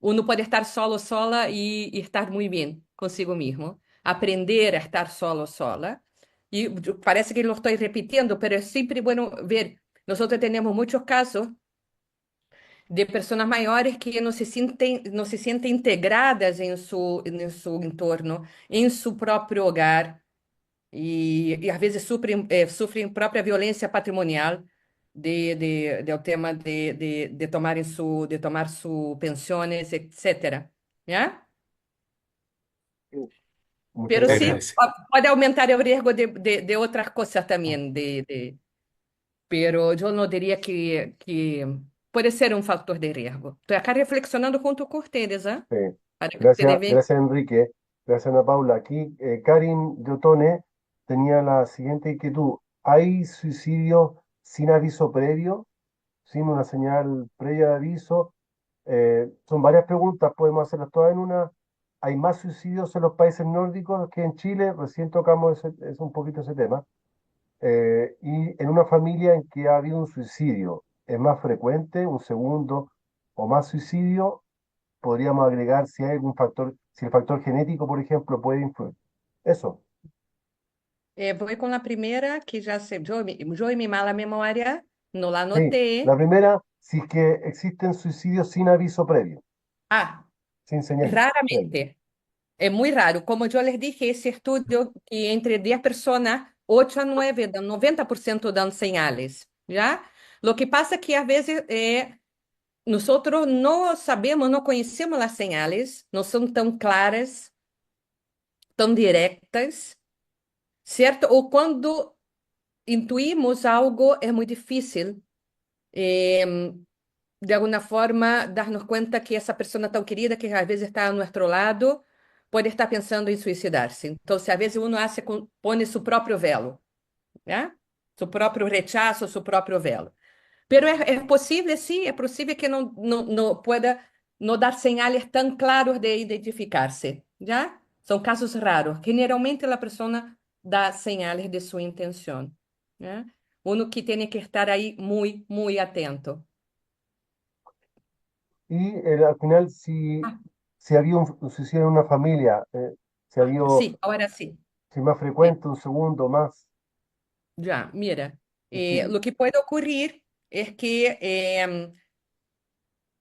A: uno pode estar solo, sola e estar muito bem consigo mesmo. Aprender a estar solo, sola. E parece que lo estou repetindo, pero é sempre bueno ver. Nós temos muitos casos de pessoas maiores que não se sentem integradas em su entorno, em seu próprio hogar, e às vezes sofrem própria violência patrimonial del tema de tomar sus pensiones, etcétera, ¿ya?
C: Muchas
A: Pero
D: Se
A: sí,
C: gracias.
D: agradece.
A: puede aumentar el riesgo de otras cosas también, pero yo no diría que puede ser un factor de riesgo. Estoy acá reflexionando junto con ustedes, ¿ah?
C: Sí.
A: Para que ustedes
C: Gracias,
A: vean.
C: gracias Enrique, gracias Ana Paula. Aquí Karin Yotone tenía la siguiente inquietud. ¿Hay suicidio sin aviso previo, sin una señal previa de aviso? Son varias preguntas, podemos hacerlas todas en una. ¿Hay más suicidios en los países nórdicos que en Chile? Recién tocamos un poquito ese tema. Y en una familia en que ha habido un suicidio, ¿es más frecuente un segundo o más suicidio? Podríamos agregar si hay algún factor, si el factor genético, por ejemplo, puede influir. Eso,
A: Voy con la primera, que ya sé, yo y mi mala memoria, no la
C: sí.
A: anoté.
C: La primera, si es que existen suicidios sin aviso previo,
A: Ah,
C: sin señal previa.
A: raramente. Es muy raro. Como yo les dije, ese estudio que entre 10 personas, 8 a 9, dan 90% dan señales, ¿ya? Lo que pasa es que a veces nosotros no sabemos, no conocemos las señales, no son tan claras, tan directas, ¿cierto? O cuando intuimos algo, es muy difícil, de alguna forma, darnos cuenta que essa pessoa tão querida, que às vezes está a nosso lado, pode estar pensando em suicidar-se. Então, se às vezes uno hace pone seu próprio velo, né? Seu próprio rechazo, seu próprio velo. Pero é possível, sim, é possível que não pueda não dar señales tão claros de identificar-se, já? São casos raros. Generalmente, a pessoa dá señales de sua intenção, né? Uno que tem que estar aí muito, muito atento.
C: Y al final, si había un suicidio en una familia, si había,
A: Sim, agora sim.
C: si es más frecuente, un segundo más,
A: Ya, mira,
C: y si,
A: lo que puede ocurrir es que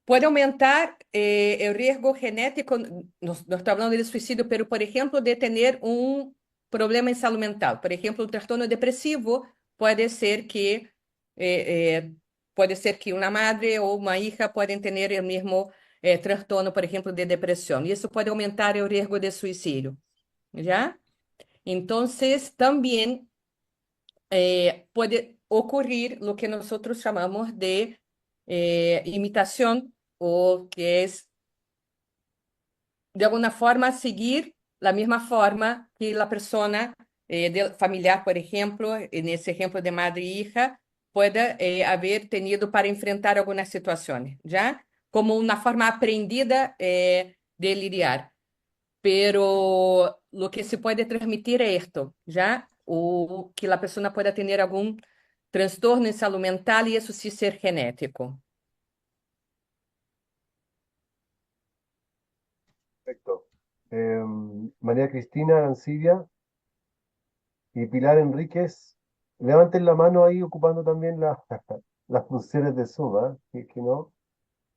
A: puede aumentar el riesgo genético, no estoy hablando de suicidio, pero por ejemplo de tener un problema en salud mental. Por ejemplo, un trastorno depresivo puede ser que, puede ser que una madre o una hija pueden tener el mismo trastorno, por ejemplo, de depresión. Y eso puede aumentar el riesgo de suicidio, ¿ya? Entonces, también puede ocurrir lo que nosotros llamamos de imitación o que es de alguna forma seguir la misma forma que la persona familiar, por ejemplo, en ese ejemplo de madre e hija, pueda haber tenido para enfrentar algunas situaciones, ¿ya? Como una forma aprendida de lidiar. Pero lo que se puede transmitir es esto, ¿ya? O que la persona pueda tener algún trastorno en salud mental y eso sí ser genético.
C: perfecto. María Cristina Arancibia y Pilar Enríquez, levanten la mano ahí ocupando también las funciones de Zoom, ¿ah? Que no,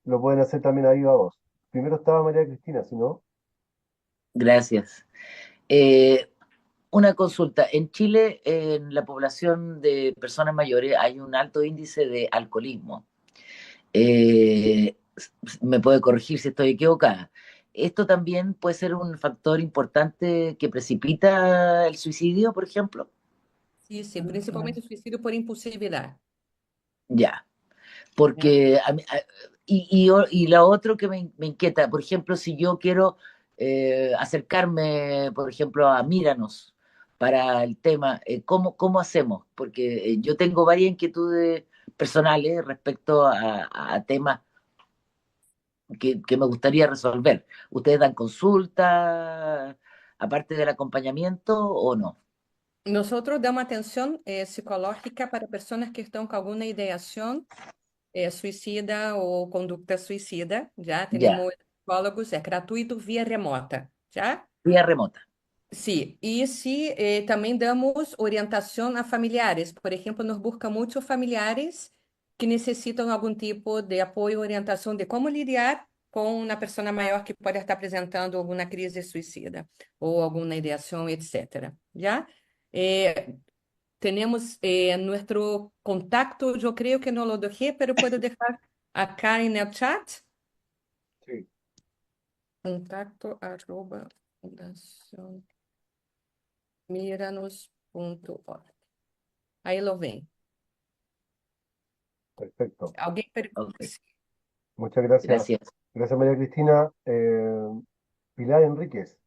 C: lo pueden hacer también ahí a vos. Primero estaba María Cristina, si no,
B: Gracias. Eh, una consulta. En Chile, en la población de personas mayores, hay un alto índice de alcoholismo. Eh, Me puede corregir si estoy equivocada. ¿Esto también puede ser un factor importante que precipita el suicidio, por ejemplo?
A: Sí, sí, principalmente suicidio por impulsividad,
B: Ya,
A: ¿ya?
B: porque y lo otro que me inquieta, por ejemplo, si yo quiero acercarme, por ejemplo, a Míranos para el tema, ¿cómo hacemos? Porque yo tengo varias inquietudes personales respecto a temas que me gustaría resolver. ¿Ustedes dan consulta aparte del acompañamiento o no?
A: Nosotros damos atención psicológica para personas que están con alguna ideación suicida ou conduta suicida, já
B: Ya,
A: temos psicólogos, é gratuito via remota, já?
B: vía remota.
A: Sim, e se também damos orientação a familiares, por exemplo, nos busca muito familiares que necessitam algum tipo de apoio, orientação de como lidar com uma pessoa maior que pode estar apresentando alguma crise suicida ou alguma ideação, etc. Já? Eh, Tenemos nuestro contacto, yo creo que no lo dejé, pero puedo dejar acá en el chat.
C: Sí,
A: Contacto arroba fundacionmiranos.org. Ahí lo ven.
C: perfecto.
A: Alguien
B: Ok,
A: sí.
C: Muchas gracias.
B: gracias.
C: Gracias, María Cristina. Pilar Enríquez.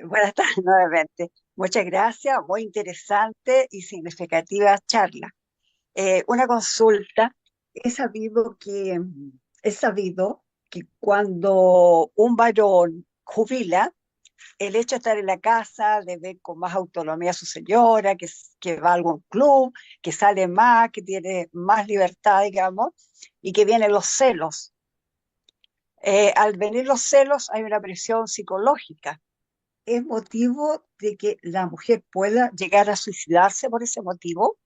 E: Buenas tardes nuevamente. Muchas gracias, muy interesante y significativa charla. Una consulta. He sabido que cuando un varón jubila, el hecho de estar en la casa, de ver con más autonomía a su señora, que va a algún club, que sale más, que tiene más libertad, digamos, y que vienen los celos. Al venir los celos hay una presión psicológica. ¿Es motivo de que la mujer pueda llegar a suicidarse por ese motivo?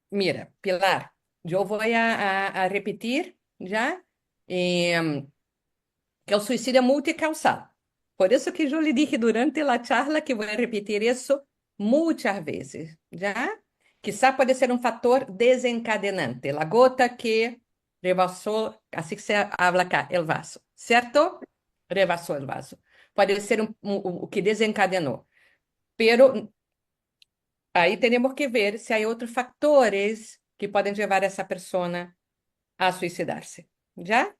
A: Mira, Pilar, yo voy a repetir ya que el suicidio es multicausal. Por eso que yo le dije durante la charla que voy a repetir eso muchas veces, ¿ya? Quizá puede ser un factor desencadenante, la gota que rebasó, así que se habla acá, el vaso, ¿cierto? Rebasó el vaso. Puede ser o que desencadenou. Pero aí temos que ver se há outros fatores que podem levar essa pessoa a suicidar-se, ¿ya?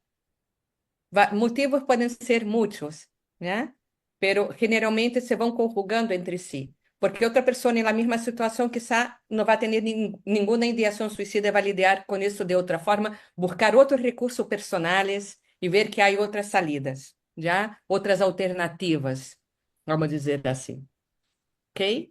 A: Motivos podem ser muitos, né? Pero generalmente se vão conjugando entre si, porque outra pessoa na mesma situação quizá não vai ter nenhuma ideação suicida e vai lidar com isso de outra forma, buscar outros recursos personais e ver que há outras salidas, já? Outras alternativas, vamos dizer assim. ¿Ok?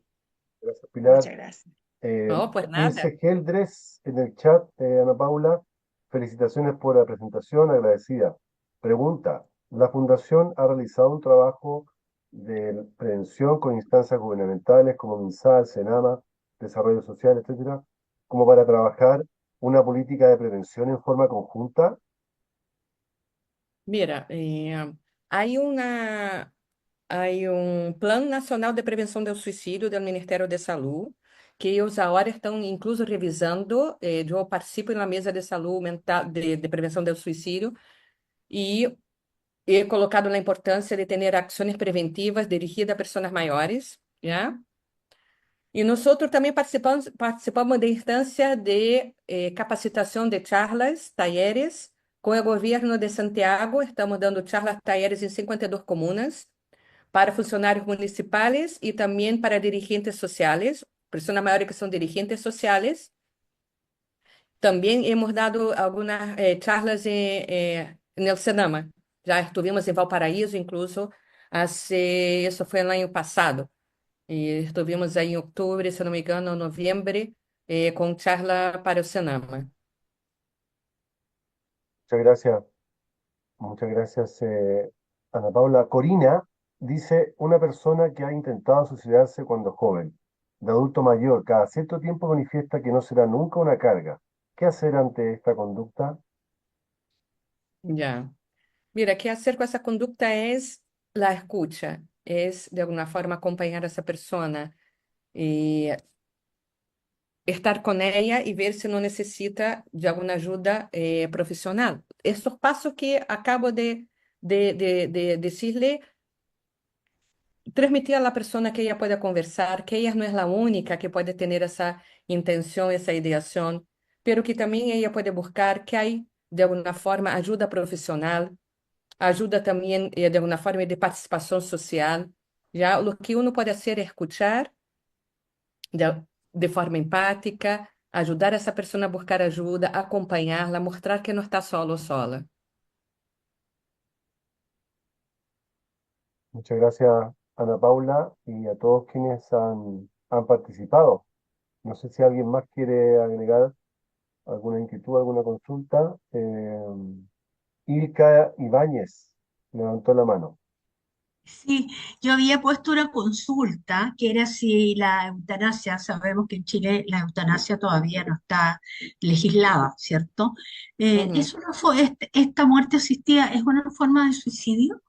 C: Gracias,
E: Muchas
C: Pilar.
E: gracias.
A: No, pues nada.
C: Ilse Geldres en el chat, Ana Paula, felicitaciones por la presentación, agradecida. Pregunta, ¿la Fundación ha realizado un trabajo de prevención con instancias gubernamentales como MinSal, Senama, Desarrollo Social, etcétera, como para trabajar una política de prevención en forma conjunta?
A: Mira, hay una, hay um Plano Nacional de Prevenção do Suicídio do Ministério da Saúde, que eles agora estão incluso revisando. Eu participo na mesa de saúde mental, de prevenção do suicídio, e he colocado na importância de ter ações preventivas dirigidas a pessoas maiores, já? E nós outros também participamos de instância de capacitação de charlas, talleres, com o governo de Santiago. Estamos dando charlas, talleres em 52 comunas, para funcionários municipais e também para dirigentes sociais, pessoas maiores que são dirigentes sociais. Também hemos dado algumas charlas no Senama. Já estivemos em Valparaíso, incluso, isso foi no ano passado. E estivemos aí em outubro, se não me engano, novembro, com charla para o Senama.
C: Muchas gracias, Ana Paula. Corina dice, una persona que ha intentado suicidarse cuando joven, de adulto mayor, cada cierto tiempo manifiesta que no será nunca una carga. ¿Qué hacer ante esta conducta?
A: Já. Mira, que hacer com essa conduta é a escuta, é de alguma forma acompanhar essa pessoa e estar com ela e ver se não necessita de alguma ajuda profissional. Esses passos que acabo de dizer-lhe, transmitir à pessoa que ela pode conversar, que ela não é a única que pode ter essa intenção, essa ideação, pero que também ela pode buscar que há, de alguma forma, ajuda profissional, ajuda também, de alguma forma, de participação social. Já o que uno pode fazer é escutar, de forma empática, ajudar essa pessoa a buscar ajuda, acompanhá-la, mostrar que não está solo ou sola.
C: Muchas gracias, Ana Paula, y a todos quienes han participado. No sé si alguien más quiere agregar alguna inquietud, alguna consulta. Ilka Ibáñez levantó la mano.
F: Sí, yo había puesto una consulta que era si la eutanasia, sabemos que en Chile la eutanasia todavía no está legislada, ¿cierto?
A: Uhum.
F: ¿Es una esta muerte asistida es una forma de suicidio?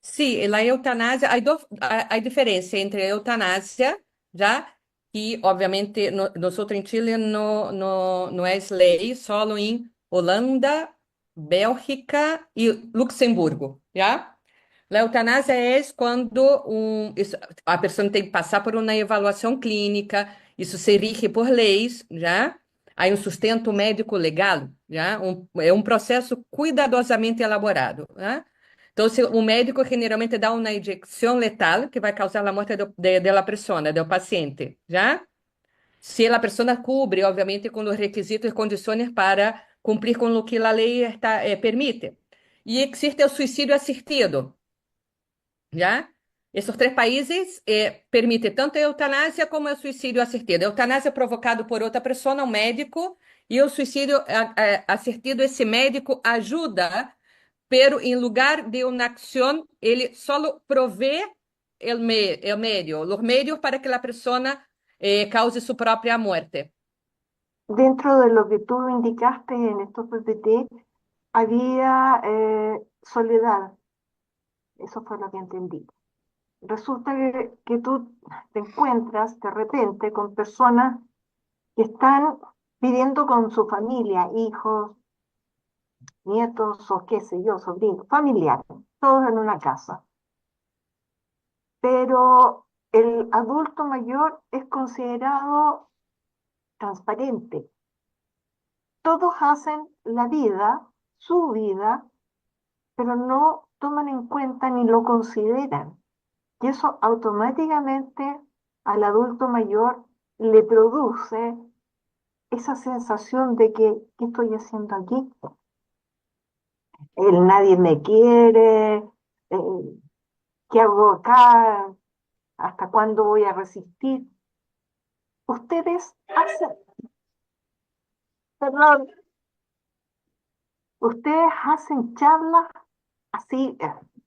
A: Sim, a eutanásia, a diferença entre a eutanásia, já, que obviamente nós em Chile não é lei, só em Holanda, Bélgica e Luxemburgo, já? A eutanásia é quando a pessoa tem que passar por uma avaliação clínica, isso se rige por leis, já? Há um sustento médico legal, já? É um processo cuidadosamente elaborado, já? Então, se o médico generalmente dá uma injeção letal que vai causar a morte da pessoa, do paciente, já? Se a pessoa cubre, obviamente, com os requisitos e condições para cumprir com o que a lei permite. E existe o suicídio assistido, já? Esses três países permitem tanto a eutanásia como o suicídio assistido. A eutanásia é provocado por outra pessoa, um médico, e o suicídio assistido, esse médico ajuda, pero em lugar de uma ação, ele só provê o meio, os meios para que a pessoa cause sua própria morte.
G: Dentro de lo que tú indicaste en estos PPT, había soledad, eso fue lo que entendí. Resulta que tú te encuentras de repente con personas que están viviendo con su familia, hijos, nietos o qué sé yo, sobrinos, familiares, todos en una casa. Pero el adulto mayor es considerado transparente. Todos hacen la vida, su vida, pero no toman en cuenta ni lo consideran. Y eso automáticamente al adulto mayor le produce esa sensación de que, ¿qué estoy haciendo aquí? Nadie me quiere, ¿qué hago acá? ¿Hasta cuándo voy a resistir? Ustedes hacen, perdón, ustedes hacen charlas así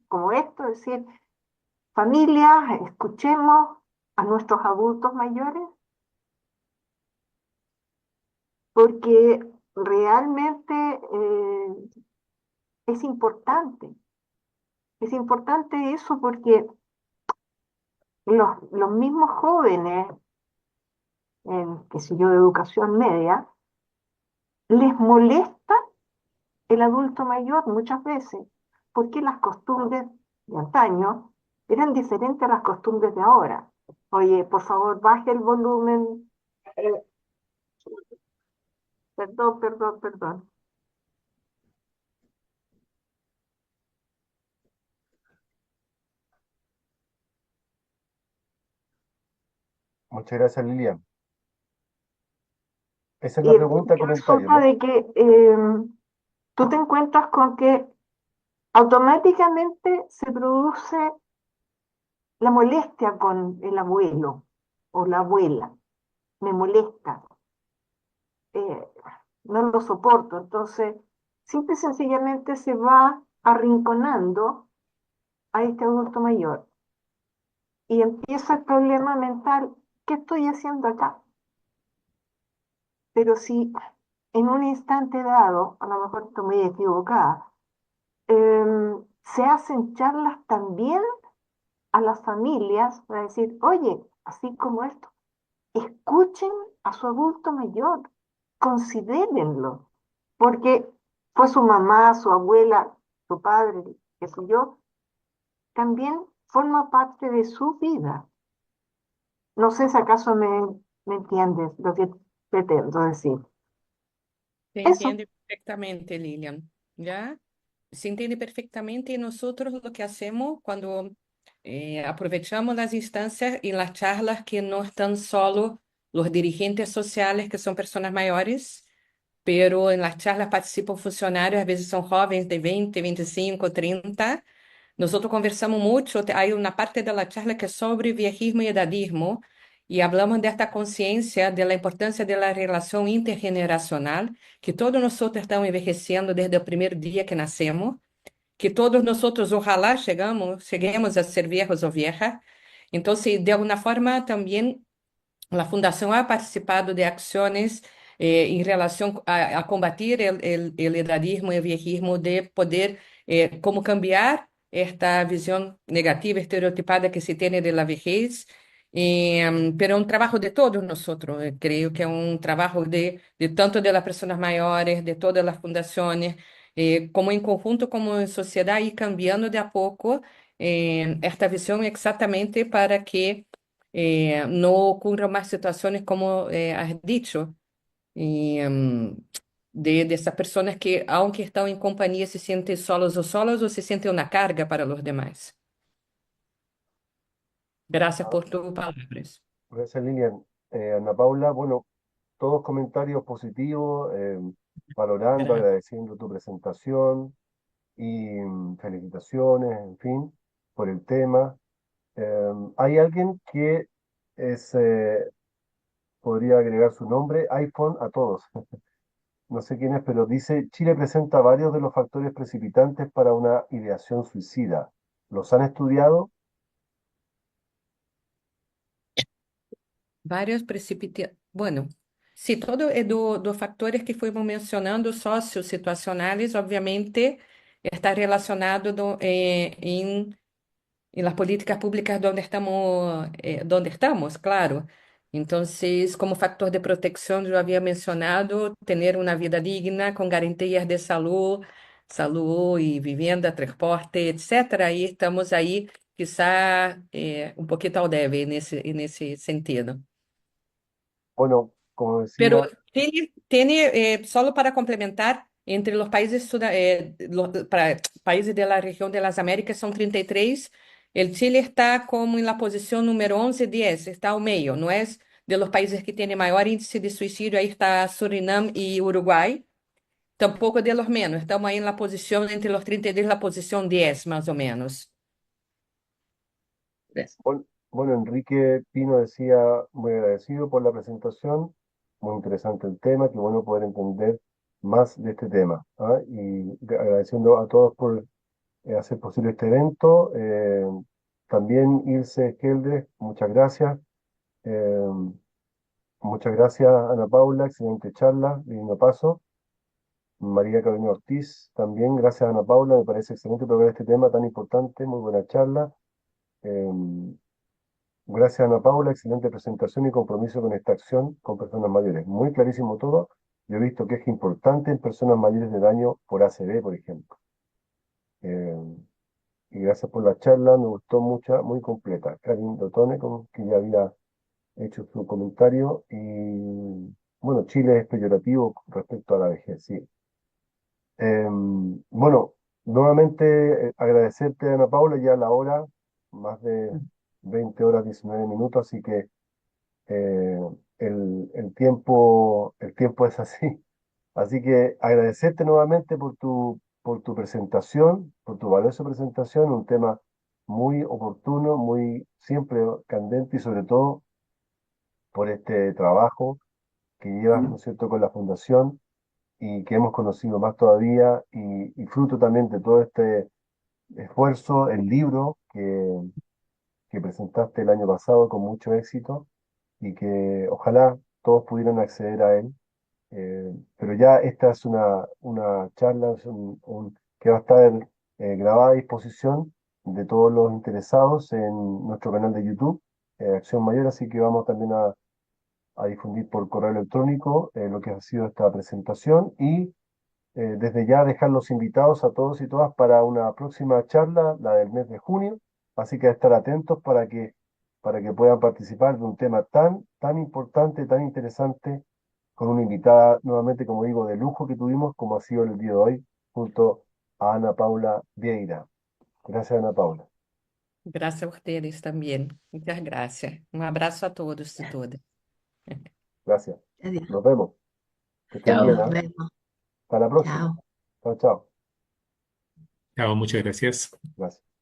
G: como esto, es decir, familias, escuchemos a nuestros adultos mayores, porque realmente es importante. Es importante eso porque los mismos jóvenes, qué sé yo, de educación media, les molesta el adulto mayor muchas veces, porque las costumbres de antaño eran diferentes a las costumbres de ahora. Oye, por favor, baje el volumen. Perdón, perdón, perdón.
C: Muchas gracias, Lilian. Esa es
G: Y
C: la pregunta, comentario,
G: resulta
C: ¿no?
G: de que tú te encuentras con que automáticamente se produce la molestia con el abuelo o la abuela. Me molesta, eh, no lo soporto. Entonces, simple y sencillamente se va arrinconando a este adulto mayor y empieza el problema mental, ¿qué estoy haciendo acá? Pero si en un instante dado, a lo mejor estoy muy equivocada, se hacen charlas también a las familias para decir, oye, así como esto, escuchen a su adulto mayor, considérenlo, porque fue su mamá, su abuela, su padre, qué sé yo, también forma parte de su vida. No sé si acaso me entiendes lo que pretendo decir.
A: Se
G: Eso.
A: entende perfeitamente, Lilian, ¿ya? Se entende perfeitamente e nós lo que hacemos quando aproveitamos as instâncias e as charlas que não estão solo los dirigentes sociales, que son personas mayores, pero en las charlas participan funcionarios, a veces son jóvenes de 20, 25, 30. Nosotros conversamos mucho, hay una parte de la charla que es sobre viejismo y edadismo, y hablamos de esta conciencia de la importancia de la relación intergeneracional, que todos nosotros estamos envejeciendo desde el primer día que nacemos, que todos nosotros ojalá lleguemos a ser viejos o viejas. Entonces, de alguna forma, también la Fundación ha participado de acciones en relación a combatir el edadismo y el viejismo, de poder cómo cambiar esta visión negativa, estereotipada que se tiene de la vejez. Pero es un trabajo de todos nosotros. Creo que es un trabajo de tanto de las personas mayores, de todas las fundaciones, como en conjunto, como en sociedad, ir cambiando de a poco esta visión, exactamente para que no ocurran más situaciones como has dicho, y, de esas personas que, aunque están en compañía, se sienten solos o se sienten una carga para los demás. Gracias
C: Ah,
A: por tus palabras.
C: gracias, Lilian. Ana Paula, bueno, todos comentarios positivos, valorando,
A: Gracias.
C: agradeciendo tu presentación y felicitaciones, en fin, por el tema. Hay alguien que es, podría agregar su nombre, iPhone a todos. No sé quién es, pero dice, Chile presenta varios de los factores precipitantes para una ideación suicida. ¿Los han estudiado?
A: Vários precipitados. Bueno, sim, todo é do fatores que fomos mencionando, sociosituacionais, obviamente, está relacionado em las políticas públicas donde estamos, claro. Entonces, como factor de protección, yo había mencionado tener una vida digna con garantías de salud y vivienda, transporte, etcétera. Y estamos ahí, quizá, un poquito al debe en ese sentido.
C: Bueno, como
A: Pero
C: decía,
A: tiene, solo para complementar, entre los países, países de la región de las Américas son 33. El Chile está como en la posición número 11, 10, está al medio, no es de los países que tienen mayor índice de suicidio, ahí está Surinam y Uruguay, tampoco de los menos, estamos ahí en la posición entre los 33, la posición 10 más o menos.
B: Gracias.
C: bueno, Enrique Pino decía, muy agradecido por la presentación, muy interesante el tema, qué bueno poder entender más de este tema, ¿ah? Y agradeciendo a todos por hacer posible este evento. También Ilse Geldes, muchas gracias. Eh, Muchas gracias, Ana Paula, excelente charla, divino paso. María Carolina Ortiz, también gracias, Ana Paula, me parece excelente tocar este tema tan importante, muy buena charla. Eh, Gracias, Ana Paula, excelente presentación y compromiso con esta acción con personas mayores. Muy clarísimo todo. Yo he visto que es importante en personas mayores de daño por ACV, por ejemplo. Eh, y gracias por la charla, me gustó mucha, muy completa. Karin Dotone, como que ya había hecho su comentario. Y bueno, Chile es peyorativo respecto a la vejez, sí. Bueno, nuevamente agradecerte, Ana Paula, ya la hora, más de 20 horas, 19 minutos, así que eh, el tiempo es así. Así que agradecerte nuevamente por tu presentación, por tu valiosa presentación, un tema muy oportuno, muy siempre candente y sobre todo por este trabajo que llevas, ¿no es cierto?, con la Fundación y que hemos conocido más todavía y fruto también de todo este esfuerzo, el libro que presentaste el año pasado con mucho éxito y que ojalá todos pudieran acceder a él. Pero ya esta es una charla que va a estar grabada a disposición de todos los interesados en nuestro canal de YouTube, Acción Mayor, así que vamos también a difundir por correo electrónico lo que ha sido esta presentación y desde ya dejar los invitados a todos y todas para una próxima charla, la del mes de junio, así que a estar atentos para que puedan participar de un tema tan importante, tan interesante, con una invitada nuevamente, como digo, de lujo que tuvimos, como ha sido el día de hoy, junto a Ana Paula Vieira. Gracias, Ana Paula.
A: Gracias a ustedes también. Muchas gracias. Un abrazo a todos y todas.
C: Gracias.
F: Adiós.
C: Nos vemos. Que estén
B: Chao.
C: bien,
F: Nos
C: ¿ah?
F: vemos.
C: Hasta la próxima.
F: Chao.
C: Chao, chao.
D: Chao, muchas gracias.
C: Gracias.